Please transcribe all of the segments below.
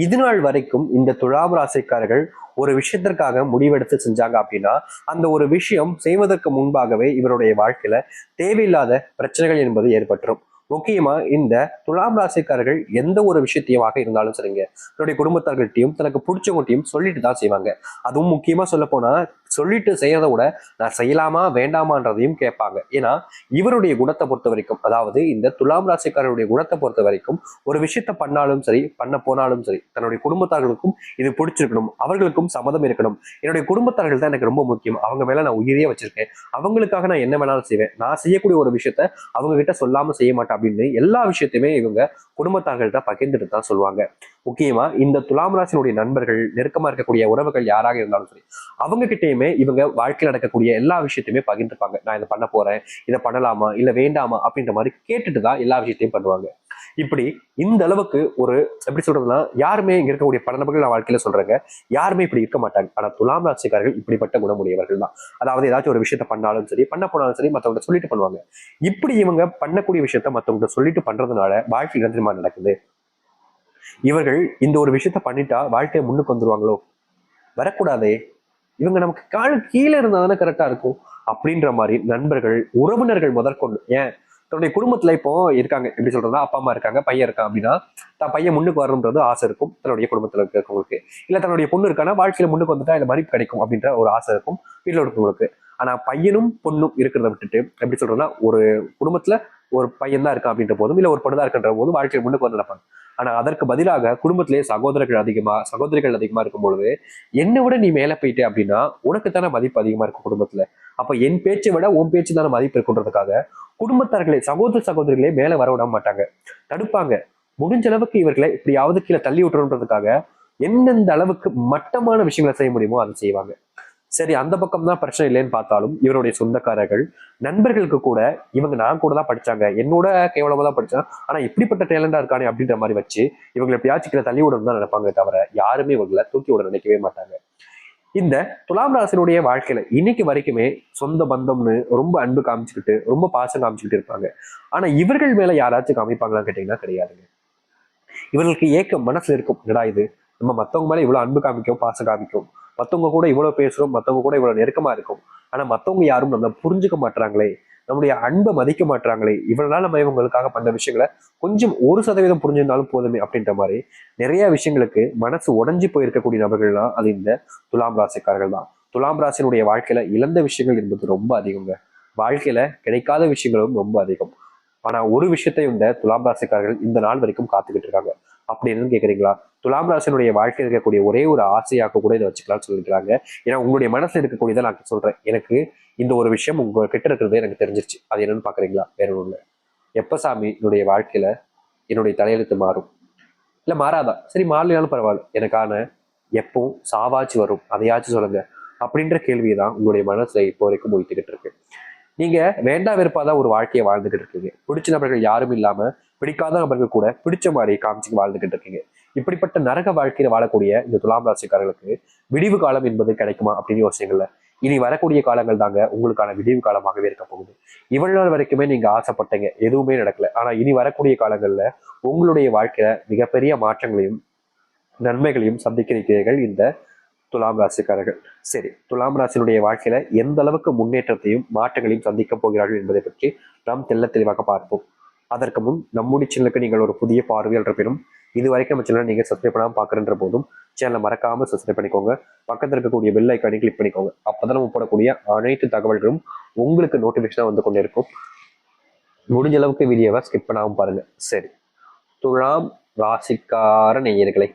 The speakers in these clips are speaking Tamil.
இது நாள் வரைக்கும் இந்த துலாம் ராசிக்காரர்கள் ஒரு விஷயத்திற்காக முடிவெடுத்து செஞ்சாங்க அப்படின்னா அந்த ஒரு விஷயம் செய்வதற்கு முன்பாகவே இவருடைய வாழ்க்கையில தேவையில்லாத பிரச்சனைகள் என்பது ஏற்பட்டுரும். முக்கியமா இந்த துலாம் ராசிக்காரர்கள் எந்த ஒரு விஷயத்தையுமாக இருந்தாலும் சரிங்க, தன்னுடைய குடும்பத்தார்கள்ட்டையும் தனக்கு பிடிச்சவங்கட்டையும் சொல்லிட்டு தான் செய்வாங்க. அதுவும் முக்கியமா சொல்ல போனா சொல்லிட்டு செய்யறதை விட நான் செய்யலாமா வேண்டாமான்றதையும் கேட்பாங்க. ஏன்னா இவருடைய குணத்தை பொறுத்த வரைக்கும், அதாவது இந்த துலாம் ராசிக்காரருடைய குணத்தை பொறுத்த வரைக்கும் ஒரு விஷயத்த பண்ணாலும் சரி பண்ண போனாலும் சரி தன்னுடைய குடும்பத்தார்களுக்கும் இது பிடிச்சிருக்கணும், அவர்களுக்கும் சம்மதம் இருக்கணும். என்னுடைய குடும்பத்தார்கள் தான் எனக்கு ரொம்ப முக்கியம், அவங்க மேல நான் உயிரியே வச்சிருக்கேன், அவங்களுக்காக நான் என்ன வேணாலும் செய்வேன், நான் செய்யக்கூடிய ஒரு விஷயத்த அவங்க கிட்ட சொல்லாம செய்ய மாட்டேன் அப்படின்னு எல்லா விஷயத்தையுமே இவங்க குடும்பத்தார்கள்ட்ட பகிர்ந்துட்டு தான் சொல்லுவாங்க. முக்கியமா இந்த துலாம் ராசினுடைய நண்பர்கள், நெருக்கமா இருக்கக்கூடிய உறவுகள் யாராக இருந்தாலும் சரி அவங்க கிட்டயுமே இவங்க வாழ்க்கையில் நடக்கக்கூடிய எல்லா விஷயத்தையுமே பகிர்ந்துப்பாங்க. நான் இதை பண்ண போறேன், இதை பண்ணலாமா இல்ல வேண்டாமா அப்படின்ற மாதிரி கேட்டுட்டு தான் எல்லா விஷயத்தையும் பண்ணுவாங்க. இப்படி இந்த அளவுக்கு ஒரு எப்படி சொல்றதுன்னா, யாருமே இங்க இருக்கக்கூடிய பல நபர்கள் நான் வாழ்க்கையில சொல்றேங்க, யாருமே இப்படி இருக்க மாட்டாங்க. ஆனா துலாம் ராசிக்காரர்கள் இப்படிப்பட்ட குணமுடையவர்கள் தான். அதாவது ஏதாச்சும் ஒரு விஷயத்த பண்ணாலும் சரி பண்ண போனாலும் சரி மற்றவங்க சொல்லிட்டு பண்ணுவாங்க. இப்படி இவங்க பண்ணக்கூடிய விஷயத்த மற்றவங்க சொல்லிட்டு பண்றதுனால வாழ்க்கையில் என்ன தெரியுமா நடக்குது, இவர்கள் இந்த ஒரு விஷயத்த பண்ணிட்டா வாழ்க்கையை முன்னுக்கு வந்துருவாங்களோ, வரக்கூடாதே, இவங்க நமக்கு கால் கீழே இருந்தா தானே கரெக்டா இருக்கும் அப்படின்ற மாதிரி நண்பர்கள் உறவினர்கள் முதற்கொண்டு, ஏன் தன்னுடைய குடும்பத்துல இப்போ இருக்காங்க, எப்படி சொல்றதுன்னா அப்பா அம்மா இருக்காங்க, பையன் இருக்கான் அப்படின்னா தான் பையன் முன்னுக்கு வரணுன்றது ஆசை இருக்கும் தன்னுடைய குடும்பத்துல இருக்கவங்களுக்கு. இல்ல தன்னுடைய பொண்ணு இருக்கானா வாழ்க்கையில முன்னுக்கு வந்துட்டா இந்த மதிப்பு கிடைக்கும் அப்படின்ற ஒரு ஆசை இருக்கும் வீட்டில் இருக்கவங்களுக்கு. ஆனா பையனும் பொண்ணும் இருக்கிறத விட்டுட்டு எப்படி சொல்றதுன்னா, ஒரு குடும்பத்துல ஒரு பையன் தான் இருக்கான் அப்படின்ற போதும் இல்ல ஒரு பொண்ணு தான் இருக்கின்ற போதும் வாழ்க்கையில் முன்னுக்கு வந்து நடப்பாங்க. ஆனா அதற்கு பதிலாக குடும்பத்திலேயே சகோதரர்கள் அதிகமா இருக்கும் பொழுது, என்னை விட நீ மேல போயிட்டே அப்படின்னா உனக்கு தானே மதிப்பு அதிகமா இருக்கும் குடும்பத்துல, அப்ப என் பேச்சை விட உன் பேச்சு தானே மதிப்பு இருக்குன்றதுக்காக குடும்பத்தார்களே சகோதரிகளே மேல வர விட மாட்டாங்க, தடுப்பாங்க. முடிஞ்ச அளவுக்கு இவர்களை இப்படியாவது கீழே தள்ளி விட்டுறதுக்காக எந்தெந்த அளவுக்கு மட்டமான விஷயங்களை செய்ய முடியுமோ அதை செய்வாங்க. சரி, அந்த பக்கம் தான் பிரச்சனை இல்லைன்னு பார்த்தாலும் இவருடைய சொந்தக்காரர்கள் நண்பர்களுக்கு கூட இவங்க நான் கூட தான் படிச்சாங்க, என்னோட கேவலமா தான் படிச்சான், ஆனா இப்படிப்பட்ட டேலண்டா இருக்கானே அப்படின்ற மாதிரி வச்சு இவங்களை எப்படியாச்சும் கீழே தள்ளி விடணும் தான் நினைப்பாங்க தவிர யாருமே இவங்களை தூக்கி விட நினைக்கவே மாட்டாங்க. இந்த துலாம் ராசினுடைய வாழ்க்கையில இன்னைக்கு வரைக்குமே சொந்த பந்தம்னு ரொம்ப அன்பு காமிச்சுக்கிட்டு ரொம்ப பாசம் காமிச்சுக்கிட்டு இருப்பாங்க. ஆனா இவர்கள் மேல யாராச்சும் காமிப்பாங்களான்னு கேட்டீங்கன்னா கிடையாதுங்க. இவர்களுக்கு ஏக்கம் மனசுல இருக்கும், என்னடா இது, நம்ம மத்தவங்க மேல இவ்வளவு அன்பு காமிக்கும் பாசம் காமிக்கும், மத்தவங்க கூட இவ்வளவு பேசுறோம், மத்தவங்க கூட இவ்வளவு நெருக்கமா இருக்கும், ஆனா மத்தவங்க யாரும் நம்மள புரிஞ்சுக்க மாட்டாங்களே, நம்முடைய அன்பை மதிக்க மாட்டாங்களே, இவ்வளவு நாள் நம்ம இவங்களுக்காக பண்ண விஷயங்களை கொஞ்சம் 1% புரிஞ்சிருந்தாலும் போதுமே அப்படின்ற மாதிரி நிறைய விஷயங்களுக்கு மனசு உடைஞ்சு போயிருக்கக்கூடிய நபர்கள்லாம் அது இந்த துலாம் ராசிக்காரர்கள் தான். துலாம் ராசினுடைய வாழ்க்கையில இழந்த விஷயங்கள் என்பது ரொம்ப அதிகங்க, வாழ்க்கையில கிடைக்காத விஷயங்களும் ரொம்ப அதிகம். ஆனா ஒரு விஷயத்தை இந்த துலாம் ராசிக்காரர்கள் இந்த நாள் வரைக்கும் காத்துக்கிட்டு இருக்காங்க. அப்படி என்னன்னு கேக்குறீங்களா, துலாம் ராசினுடைய வாழ்க்கையில் இருக்கக்கூடிய ஒரே ஒரு ஆசையாக்க கூட இதை வச்சுக்கலாம்னு சொல்லிக்கிறாங்க. ஏன்னா உங்களுடைய மனசுல இருக்கக்கூடியதை நான் சொல்றேன், எனக்கு இந்த ஒரு விஷயம் உங்க கிட்ட இருக்கிறது எனக்கு தெரிஞ்சிருச்சு, அது என்னன்னு பாக்குறீங்களா, வேற ஒண்ணு இல்லை. எப்ப சாமி என்னுடைய வாழ்க்கையில என்னுடைய தலையெழுத்து மாறும், இல்ல மாறாதான் சரி மாறலைனாலும் பரவாயில்ல, எனக்கான எப்பவும் சாவாச்சு வரும் அதையாச்சும் சொல்லுங்க அப்படின்ற கேள்வியை தான் உங்களுடைய மனசுல இப்போ வரைக்கும் போய்த்துக்கிட்டு இருக்கு. நீங்க வேண்டா வெறுப்பாதான் ஒரு வாழ்க்கையை வாழ்ந்துகிட்டு இருக்கீங்க, பிடிச்ச நபர்கள் யாரும் இல்லாம பிடிக்காத நபர்கள் கூட பிடிச்ச மாதிரி காமிச்சு வாழ்ந்துகிட்டு இருக்கீங்க. இப்படிப்பட்ட நரக வாழ்க்கையில வாழக்கூடிய இந்த துலாம் ராசிக்காரர்களுக்கு விடிவு காலம் என்பது கிடைக்குமா அப்படின்னு யோசிங்கள்ல. இனி வரக்கூடிய காலங்கள் தாங்க உங்களுக்கான விடிவு காலமாகவே இருக்க போகுது. இவ்வளவு நாள் வரைக்குமே நீங்க ஆசைப்பட்டீங்க, எதுவுமே நடக்கல, ஆனா இனி வரக்கூடிய காலங்கள்ல உங்களுடைய வாழ்க்கையில மிகப்பெரிய மாற்றங்களையும் நன்மைகளையும் சந்திக்க இருக்கிறீர்கள் இந்த துலாம் ராசிக்காரர்கள். சரி, துலாம் ராசியினுடைய வாழ்க்கையில எந்த அளவுக்கு முன்னேற்றத்தையும் மாற்றங்களையும் சந்திக்க போகிறார்கள் என்பதை பற்றி நாம் தெள்ள தெளிவாக பார்ப்போம். அதற்கு முன் நம்முடைய சேனலுக்கு நீங்கள் ஒரு புதிய பார்வையாளர் இருப்பினும் இது வரைக்கும் நம்ம சேனலை நீங்க சப்ஸ்கிரைப் பண்ணாமல் பார்க்குறன்ற போதும் சேனலை மறக்காம சப்ஸ்கிரைப் பண்ணிக்கோங்க. பக்கத்தில் இருக்கக்கூடிய பெல் ஐக்கானை கிளிக் பண்ணிக்கோங்க. அப்பதான் நம்ம போடக்கூடிய அனைத்து தகவல்களும் உங்களுக்கு நோட்டிபிகேஷனா வந்து கொண்டே இருக்கும். முடிஞ்ச அளவுக்கு வீடியோவை ஸ்கிப் பண்ணாமல் பாருங்க. சரி, துலாம் ராசிக்கார நேயர்களை,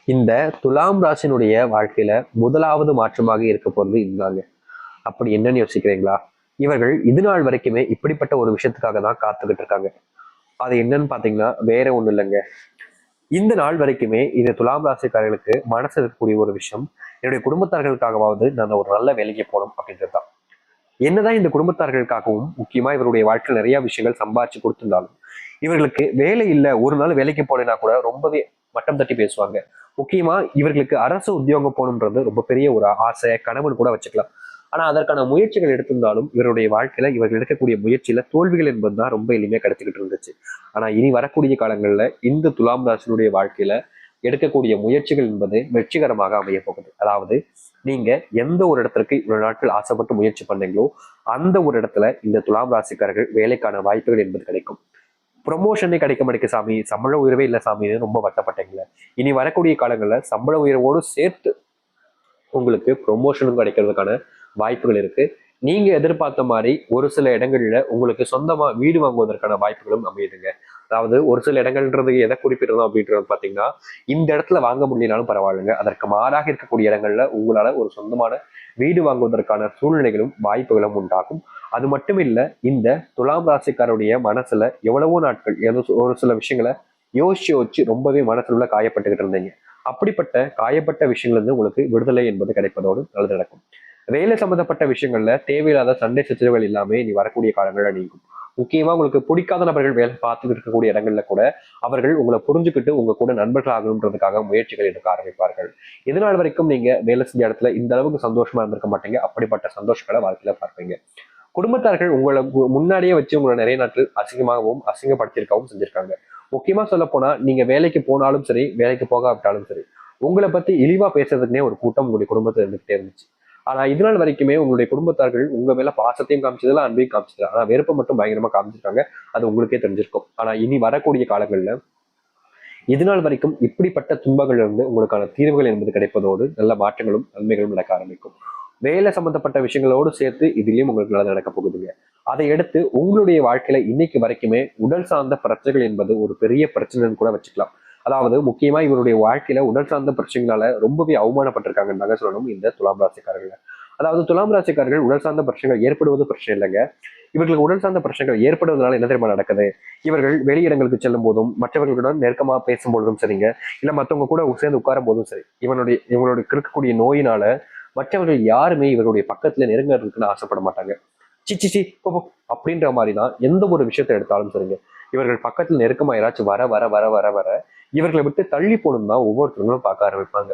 இந்த துலாம் ராசினுடைய வாழ்க்கையில முதலாவது மாற்றமாக இருக்க போறது இதுதாங்க. அப்படி என்னன்னு யோசிக்கிறீங்களா, இவர்கள் இது நாள் வரைக்குமே இப்படிப்பட்ட ஒரு விஷயத்துக்காக தான் காத்துக்கிட்டு இருக்காங்க. அது என்னன்னு பாத்தீங்கன்னா வேற ஒண்ணும் இல்லைங்க. இந்த நாள் வரைக்குமே இந்த துலாம் ராசிக்காரர்களுக்கு மனசு இருக்கக்கூடிய ஒரு விஷயம், என்னுடைய குடும்பத்தார்களுக்காகவாவது நான் ஒரு நல்ல வேலைக்கு போகணும் அப்படின்றது தான். என்னதான் இந்த குடும்பத்தார்களுக்காகவும் முக்கியமா இவருடைய வாழ்க்கையில் நிறைய விஷயங்கள் சம்பாதிச்சு கொடுத்திருந்தாலும் இவர்களுக்கு வேலை இல்லை, ஒரு நாள் வேலைக்கு போனேன்னா கூட ரொம்பவே மட்டம் தட்டி பேசுவாங்க. முக்கியமா இவர்களுக்கு அரசு உத்தியோகம் போகணுன்றது ரொம்ப பெரிய ஒரு ஆசை கனவுன்னு கூட வச்சுக்கலாம். ஆனா அதற்கான முயற்சிகள் எடுத்திருந்தாலும் இவருடைய வாழ்க்கையில இவர்கள் எடுக்கக்கூடிய முயற்சியில தோல்விகள் என்பதுதான் ரொம்ப எளிமையா கிடைச்சிக்கிட்டு இருந்துச்சு. ஆனா இனி வரக்கூடிய காலங்கள்ல இந்த துலாம் ராசினுடைய வாழ்க்கையில எடுக்கக்கூடிய முயற்சிகள் என்பது வெற்றிகரமாக அமைய போகுது. அதாவது நீங்க எந்த ஒரு இடத்திற்கு இவ்வளவு நாட்கள் ஆசைப்பட்டு முயற்சி பண்ணீங்களோ அந்த ஒரு இடத்துல இந்த துலாம் ராசிக்காரர்கள் வேலைக்கான வாய்ப்புகள் என்பது கிடைக்கும். ப்ரொமோஷனே கிடைக்க மாட்டேங்க சாமி, சம்பள உயர்வே இல்லை சாமின்னு ரொம்ப வருத்தப்பட்டீங்களே, இனி வரக்கூடிய காலங்களில் சம்பள உயர்வோடு சேர்த்து உங்களுக்கு ப்ரொமோஷனும் கிடைக்கிறதுக்கான வாய்ப்புகள் இருக்கு. நீங்க எதிர்பார்த்த மாதிரி ஒரு சில இடங்கள்ல உங்களுக்கு சொந்தமா வீடு வாங்குவதற்கான வாய்ப்புகளும் அமையுதுங்க. அதாவது ஒரு சில இடங்கள்ன்றது எதை குறிப்பிடணும் அப்படின்றது பாத்தீங்கன்னா, இந்த இடத்துல வாங்க முடியலனாலும் பரவாயில்லைங்க, அதற்கு மாறாக இருக்கக்கூடிய இடங்கள்ல உங்களால ஒரு சொந்தமான வீடு வாங்குவதற்கான சூழ்நிலைகளும் வாய்ப்புகளும் உண்டாகும். அது மட்டும் இல்ல, இந்த துலாம் ராசிக்காரருடைய மனசுல எவ்வளவோ நாட்கள் ஏதோ ஒரு சில விஷயங்களை யோசிச்சு ரொம்பவே மனசுல உள்ள காயப்பட்டுக்கிட்டு இருந்தீங்க. அப்படிப்பட்ட காயப்பட்ட விஷயங்கள் இருந்து உங்களுக்கு விடுதலை என்பது கிடைப்பதோடு நல்லது நடக்கும். வேலை சம்பந்தப்பட்ட விஷயங்கள்ல தேவையில்லாத சண்டை சச்சரவுகள் இல்லாம இனி வரக்கூடிய காலங்கள்ல நீங்கும். முக்கியமா உங்களுக்கு பிடிக்காத நபர்கள் வேலை பார்த்துக்கிட்டு இருக்கக்கூடிய இடங்கள்ல கூட அவர்கள் உங்களை புரிஞ்சுக்கிட்டு உங்க கூட நண்பர்கள் ஆகணுன்றதுக்காக முயற்சிகள் எடுக்க ஆரம்பிப்பார்கள். இதனால் வரைக்கும் நீங்க வேலை செஞ்ச இடத்துல இந்த அளவுக்கு சந்தோஷமா இருந்திருக்க மாட்டீங்க. அப்படிப்பட்ட சந்தோஷங்களை வாழ்க்கையில பார்ப்பீங்க. குடும்பத்தார்கள் உங்களை முன்னாடியே வச்சு உங்களை நிறைய நாட்கள் அசிங்கமாகவும் அசிங்கப்படுத்திருக்கவும் செஞ்சிருக்காங்க. முக்கியமா சொல்ல போனா நீங்க வேலைக்கு போனாலும் சரி, வேலைக்கு போகாவிட்டாலும் சரி, உங்களை பத்தி இழிவா பேசுறதுக்குனே ஒரு கூட்டம் உங்களுடைய குடும்பத்துல இருந்துகிட்டே இருந்துச்சு. ஆனா இதனால் வரைக்குமே உங்களுடைய குடும்பத்தார்கள் உங்க மேல பாசத்தையும் காமிச்சதுல அன்பையும் காமிச்சது, ஆனா வெறுப்பை மட்டும் பயங்கரமா காமிச்சிருக்காங்க. அது உங்களுக்கே தெரிஞ்சிருக்கும். ஆனா இனி வரக்கூடிய காலங்கள்ல இதனால் வரைக்கும் இப்படிப்பட்ட துன்பங்கள் இருந்து உங்களுக்கான தீர்வுகள் என்பது கிடைப்பதோடு நல்ல மாற்றங்களும் நன்மைகளும் நடக்க ஆரம்பிக்கும். வேலை சம்பந்தப்பட்ட விஷயங்களோடு சேர்த்து இதுலயும் உங்களுக்கு நல்லது நடக்க போகுதுங்க. அதை எடுத்து உங்களுடைய வாழ்க்கையில இன்னைக்கு வரைக்குமே உடல் சார்ந்த பிரச்சனைகள் என்பது ஒரு பெரிய பிரச்சனைன்னு கூட வச்சுக்கலாம். அதாவது முக்கியமா இவருடைய வாழ்க்கையில உடல் சார்ந்த பிரச்சனைகளால ரொம்பவே அவமானப்பட்டிருக்காங்கன்னு சொல்லணும் இந்த துலாம் ராசிக்காரர்கள். அதாவது துலாம் ராசிக்காரர்கள் உடல் சார்ந்த பிரச்சனைகள் ஏற்படுவது பிரச்சனை இல்லைங்க. இவர்களுக்கு உடல் சார்ந்த பிரச்சனைகள் ஏற்படுவதனால என்ன தெரியுமா நடக்குது? இவர்கள் வெளியிடங்களுக்கு செல்லும் போதும் மற்றவர்களுடன் நெருக்கமா பேசும்பொழுதும் சரிங்க, இல்ல மற்றவங்க கூட சேர்ந்து உட்காரும் போதும் சரி, இவங்களுடைய இருக்கக்கூடிய நோயினால மற்றவர்கள் யாருமே இவருடைய பக்கத்துல நெருங்கிறதுக்குன்னு ஆசைப்பட மாட்டாங்க. சிச்சி போ அப்படின்ற மாதிரி தான் எந்த ஒரு விஷயத்தை எடுத்தாலும் சரிங்க, இவர்கள் பக்கத்துல நெருக்கமா யாராச்சும் வர வர வர வர வர இவர்களை விட்டு தள்ளி போகணும் தான் ஒவ்வொருத்தவங்களும் பார்க்க ஆரம்பிப்பாங்க.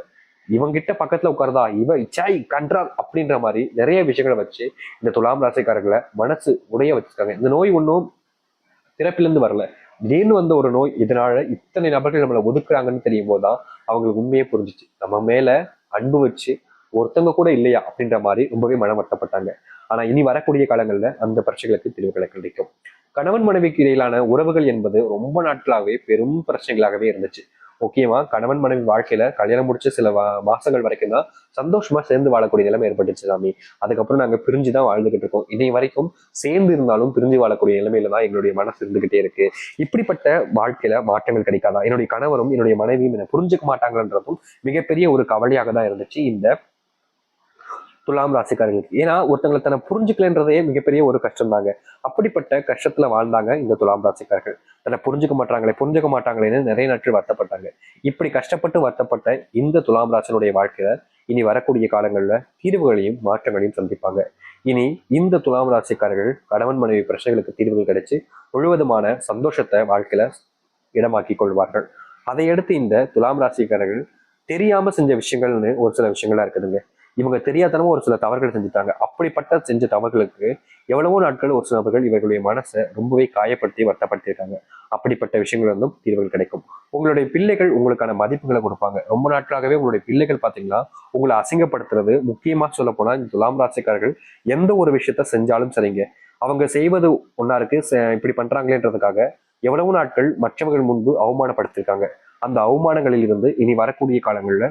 இவங்கிட்ட பக்கத்துல உட்கார்றதா இவ இச்சாய் கன்றால் அப்படின்ற மாதிரி நிறைய விஷயங்களை வச்சு இந்த துலாம் ராசிக்காரர்களை மனசு உடைய வச்சிருக்காங்க. இந்த நோய் ஒன்றும் பிறப்பிலிருந்து வரல, திடீர்னு வந்த ஒரு நோய். இதனால இத்தனை நபர்கள் நம்மளை ஒதுக்குறாங்கன்னு தெரியும் போதுதான் அவங்களுக்கு உண்மையே புரிஞ்சிச்சு. நம்ம மேல அன்பு வச்சு ஒருத்தவங்க கூட இல்லையா அப்படின்ற மாதிரி ரொம்பவே மனம் வருத்தப்பட்டாங்க. ஆனா இனி வரக்கூடிய காலங்கள்ல அந்த பிரச்சனைகளுக்கு தீர்வுகளை கிடைக்கும். கணவன் மனைவிக்கு இடையிலான உறவுகள் என்பது ரொம்ப நாட்களாகவே பெரும் பிரச்சனைகளாகவே இருந்துச்சு. முக்கியமா கணவன் மனைவி வாழ்க்கையில கல்யாணம் முடிச்சு சில மாசங்கள் வரைக்கும் தான் சந்தோஷமா சேர்ந்து வாழக்கூடிய நிலைமை ஏற்பட்டுச்சு சாமி. அதுக்கப்புறம் நாங்க பிரிஞ்சுதான் வாழ்ந்துகிட்டு இருக்கோம். இதை வரைக்கும் சேர்ந்து இருந்தாலும் பிரிஞ்சு வாழக்கூடிய நிலைமையில தான் எங்களுடைய மனசு இருந்துகிட்டே இருக்கு. இப்படிப்பட்ட வாழ்க்கையில மாற்றங்கள் கிடைக்காதா? என்னுடைய கணவரும் என்னுடைய மனைவியும் என்னை புரிஞ்சுக்க மாட்டாங்கன்றதும் மிகப்பெரிய ஒரு கவலையாக தான் இருந்துச்சு இந்த துலாம் ராசிக்காரர்களுக்கு. ஏன்னா ஒருத்தங்களை தன்னை புரிஞ்சுக்கலன்றதே மிகப்பெரிய ஒரு கஷ்டம் தாங்க. அப்படிப்பட்ட கஷ்டத்துல வாழ்ந்தாங்க இந்த துலாம் ராசிக்காரர்கள். தன்னை புரிஞ்சுக்க மாட்டாங்களேன்னு நிறைய நாட்கள் வருத்தப்பட்டாங்க. இப்படி கஷ்டப்பட்டு வருத்தப்பட்ட இந்த துலாம் ராசினுடைய வாழ்க்கையில இனி வரக்கூடிய காலங்கள்ல தீர்வுகளையும் மாற்றங்களையும் சந்திப்பாங்க. இனி இந்த துலாம் ராசிக்காரர்கள் கணவன் மனைவி பிரச்சனைகளுக்கு தீர்வுகள் கிடைச்சு முழுவதுமான சந்தோஷத்தை வாழ்க்கையில இடமாக்கி கொள்வார்கள். அதையடுத்து இந்த துலாம் ராசிக்காரர்கள் தெரியாம செஞ்ச விஷயங்கள்னு ஒரு சில விஷயங்களா இருக்குதுங்க. இவங்க தெரியாதனமும் ஒரு சில தவறுகள் செஞ்சுட்டாங்க. அப்படிப்பட்ட செஞ்ச தவறுகளுக்கு எவ்வளவோ நாட்கள் ஒரு சில நபர்கள் இவர்களுடைய மனசை ரொம்பவே காயப்படுத்தி வருத்தப்படுத்தியிருக்காங்க. அப்படிப்பட்ட விஷயங்கள் இருந்தும் தீர்வுகள் கிடைக்கும். உங்களுடைய பிள்ளைகள் உங்களுக்கான மதிப்புகளை கொடுப்பாங்க. ரொம்ப நாட்களாகவே உங்களுடைய பிள்ளைகள் பார்த்தீங்கன்னா உங்களை அசிங்கப்படுத்துறது, முக்கியமா சொல்ல போனா இந்த துலாம் ராசிக்காரர்கள் எந்த ஒரு விஷயத்த செஞ்சாலும் சரிங்க, அவங்க செய்வது ஒன்னா இருக்கு, இப்படி பண்றாங்களேன்றதுக்காக எவ்வளவு நாட்கள் மற்றவர்கள் முன்பு அவமானப்படுத்திருக்காங்க. அந்த அவமானங்களில் இருந்து இனி வரக்கூடிய காலங்கள்ல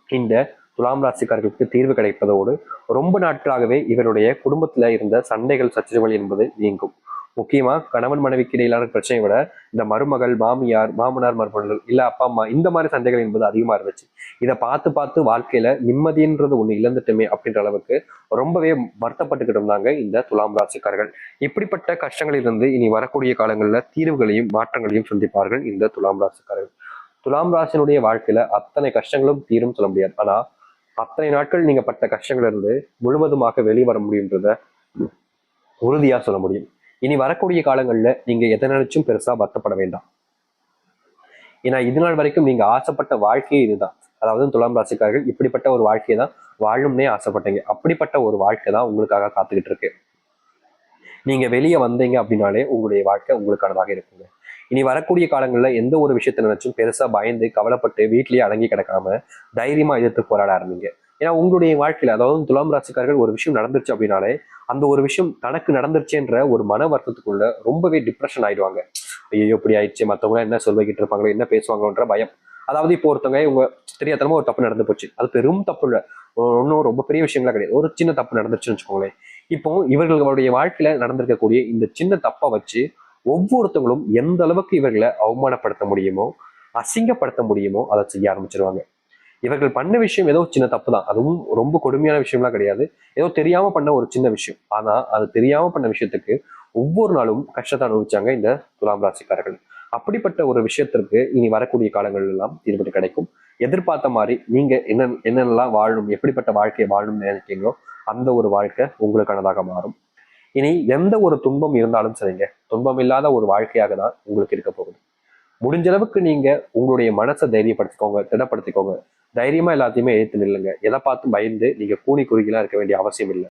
இந்த துலாம் ராசிக்காரர்களுக்கு தீர்வு கிடைப்பதோடு ரொம்ப நாட்களாகவே இவருடைய குடும்பத்துல இருந்த சண்டைகள் சச்சரவுகள் என்பது நீங்கும். முக்கியமா கணவன் மனைவிக்கு இடையிலான பிரச்சனையை விட இந்த மருமகள், மாமியார், மாமனார், மருமகள் இல்ல அப்பா அம்மா இந்த மாதிரி சண்டைகள் என்பது அதிகமா இருந்துச்சு. இதை பார்த்து பார்த்து வாழ்க்கையில நிம்மதின்றது ஒண்ணு இழந்துட்டுமே அப்படின்ற அளவுக்கு ரொம்பவே வருத்தப்பட்டுக்கிட்டு இருந்தாங்க இந்த துலாம் ராசிக்காரர்கள். இப்படிப்பட்ட கஷ்டங்களில் இருந்து இனி வரக்கூடிய காலங்களில் தீர்வுகளையும் மாற்றங்களையும் சந்திப்பார்கள் இந்த துலாம் ராசிக்காரர்கள். துலாம் ராசினுடைய வாழ்க்கையில அத்தனை கஷ்டங்களும் தீரும் சொல்ல முடியாது. ஆனா அத்தனை நாட்கள் நீங்க பட்ட கஷ்டங்கள் இருந்து முழுவதுமாக வெளிவர முடியுன்றத உறுதியா சொல்ல முடியும். இனி வரக்கூடிய காலங்கள்ல நீங்க எதை நினைச்சும் பெருசா வருத்தப்பட வேண்டாம். ஏன்னா இது நாள் வரைக்கும் நீங்க ஆசைப்பட்ட வாழ்க்கையே இதுதான். அதாவது துலாம் ராசிக்காரர்கள் இப்படிப்பட்ட ஒரு வாழ்க்கையை தான் வாழும்னே ஆசைப்பட்டீங்க. அப்படிப்பட்ட ஒரு வாழ்க்கை தான் உங்களுக்காக காத்துக்கிட்டு இருக்கு. நீங்க வெளியே வந்தீங்க அப்படின்னாலே உங்களுடைய வாழ்க்கை உங்களுக்கானதாக இருக்குங்க. இனி வரக்கூடிய காலங்களில் எந்த ஒரு விஷயத்தை நினைச்சும் பெருசா பயந்து கவலைப்பட்டு வீட்லயே அடங்கி கிடக்காம தைரியமா எதிர்த்து போராட ஆரம்பிங்க. ஏன்னா உங்களுடைய வாழ்க்கையில, அதாவது துலாம் ராசிக்காரர்கள், ஒரு விஷயம் நடந்துருச்சு அப்படின்னாலே அந்த ஒரு விஷயம் தனக்கு நடந்துருச்சுன்ற ஒரு மன வருத்தத்துக்குள்ள ரொம்பவே டிப்ரெஷன் ஆயிடுவாங்க. ஐயோ இப்படி ஆயிடுச்சு, மற்றவங்க என்ன சொல்லிக்கிட்டு இருப்பாங்களோ, என்ன பேசுவாங்களோன்ற பயம். அதாவது இப்போ ஒருத்தவங்க இவங்க தெரியாதனமா ஒரு தப்பு நடந்து போச்சு, அது பெரும் தப்பு இல்லை, ஒன்றும் ரொம்ப பெரிய விஷயங்களா கிடையாது, ஒரு சின்ன தப்பு நடந்துருச்சுன்னு வச்சுக்கோங்களேன். இப்போ இவர்களுடைய வாழ்க்கையில நடந்திருக்கக்கூடிய இந்த சின்ன தப்பை வச்சு ஒவ்வொருத்தவங்களும் எந்த அளவுக்கு இவர்களை அவமானப்படுத்த முடியுமோ, அசிங்கப்படுத்த முடியுமோ அதை செய்ய ஆரம்பிச்சிருவாங்க. இவர்கள் பண்ண விஷயம் ஏதோ சின்ன தப்பு தான், அதுவும் ரொம்ப கொடுமையான விஷயம்லாம் கிடையாது, ஏதோ தெரியாம பண்ண ஒரு சின்ன விஷயம். ஆனா அது தெரியாம பண்ண விஷயத்துக்கு ஒவ்வொரு நாளும் கஷ்டத்தை அனுபவிச்சாங்க இந்த துலாம் ராசிக்காரர்கள். அப்படிப்பட்ட ஒரு விஷயத்திற்கு இனி வரக்கூடிய காலங்கள் எல்லாம் தீர்வு கிடைக்கும். எதிர்பார்த்த மாதிரி நீங்க என்னென்னலாம் வாழணும், எப்படிப்பட்ட வாழ்க்கையை வாழணும்னு நினைக்கிறீங்களோ அந்த ஒரு வாழ்க்கை உங்களுக்கானதாக மாறும். இனி எந்த ஒரு துன்பம் இருந்தாலும் சரிங்க, துன்பம் இல்லாத ஒரு வாழ்க்கையாக தான் உங்களுக்கு இருக்க போகுது. முடிஞ்ச அளவுக்கு நீங்க உங்களுடைய மனசை தைரியப்படுத்திக்கோங்க, திடப்படுத்திக்கோங்க. தைரியமா எல்லாத்தையுமே எதிர்த்து நில்லுங்க. எதை பார்த்து பயந்து நீங்க கூனி குறுகிலாம் இருக்க வேண்டிய அவசியம் இல்லை.